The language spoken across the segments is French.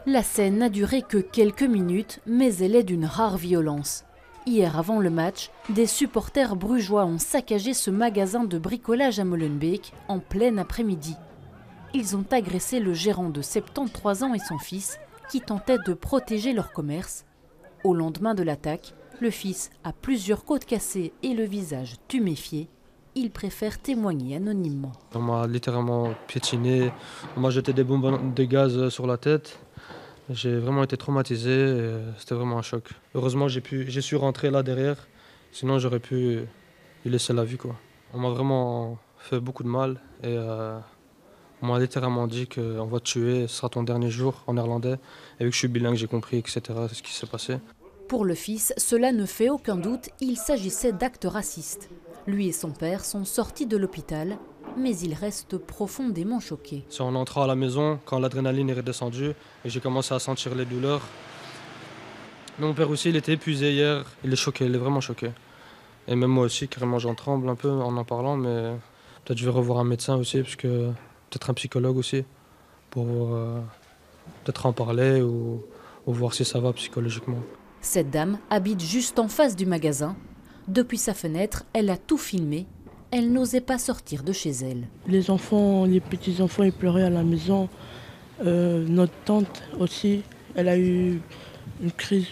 La scène n'a duré que quelques minutes, mais elle est d'une rare violence. Hier, avant le match, des supporters brugeois ont saccagé ce magasin de bricolage à Molenbeek en plein après-midi. Ils ont agressé le gérant de 73 ans et son fils, qui tentaient de protéger leur commerce. Au lendemain de l'attaque, le fils a plusieurs côtes cassées et le visage tuméfié. Il préfère témoigner anonymement. On m'a littéralement piétiné, on m'a jeté des bombes de gaz sur la tête. J'ai vraiment été traumatisé, c'était vraiment un choc. Heureusement, j'ai su rentrer là derrière, sinon j'aurais pu y laisser la vie, quoi. On m'a vraiment fait beaucoup de mal et on m'a littéralement dit qu'on va te tuer, ce sera ton dernier jour en néerlandais. Et vu que je suis bilingue, j'ai compris, etc., ce qui s'est passé. Pour le fils, cela ne fait aucun doute, il s'agissait d'actes racistes. Lui et son père sont sortis de l'hôpital, mais il reste profondément choqué. C'est en entrant à la maison, quand l'adrénaline est redescendue, et j'ai commencé à sentir les douleurs. Mais mon père aussi, il était épuisé hier, il est choqué, il est vraiment choqué. Et même moi aussi, carrément, j'en tremble un peu en parlant, mais peut-être je vais revoir un médecin aussi, parce que peut-être un psychologue aussi, pour peut-être en parler ou voir si ça va psychologiquement. Cette dame habite juste en face du magasin. Depuis sa fenêtre, elle a tout filmé. Elle n'osait pas sortir de chez elle. Les enfants, les petits-enfants, ils pleuraient à la maison. Notre tante aussi, elle a eu une crise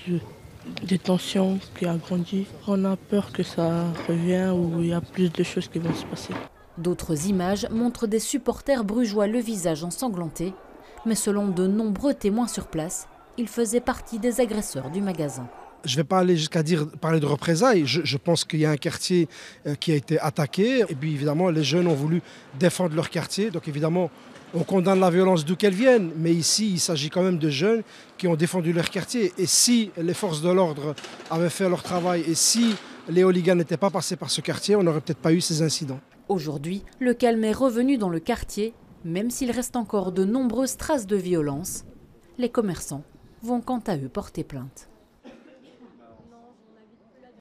de tension qui a grandi. On a peur que ça revienne ou il y a plus de choses qui vont se passer. D'autres images montrent des supporters brugeois le visage ensanglanté. Mais selon de nombreux témoins sur place, ils faisaient partie des agresseurs du magasin. Je ne vais pas aller jusqu'à parler de représailles. Je pense qu'il y a un quartier qui a été attaqué. Et puis évidemment, les jeunes ont voulu défendre leur quartier. Donc évidemment, on condamne la violence d'où qu'elle vienne. Mais ici, il s'agit quand même de jeunes qui ont défendu leur quartier. Et si les forces de l'ordre avaient fait leur travail et si les hooligans n'étaient pas passés par ce quartier, on n'aurait peut-être pas eu ces incidents. Aujourd'hui, le calme est revenu dans le quartier, même s'il reste encore de nombreuses traces de violence. Les commerçants vont quant à eux porter plainte.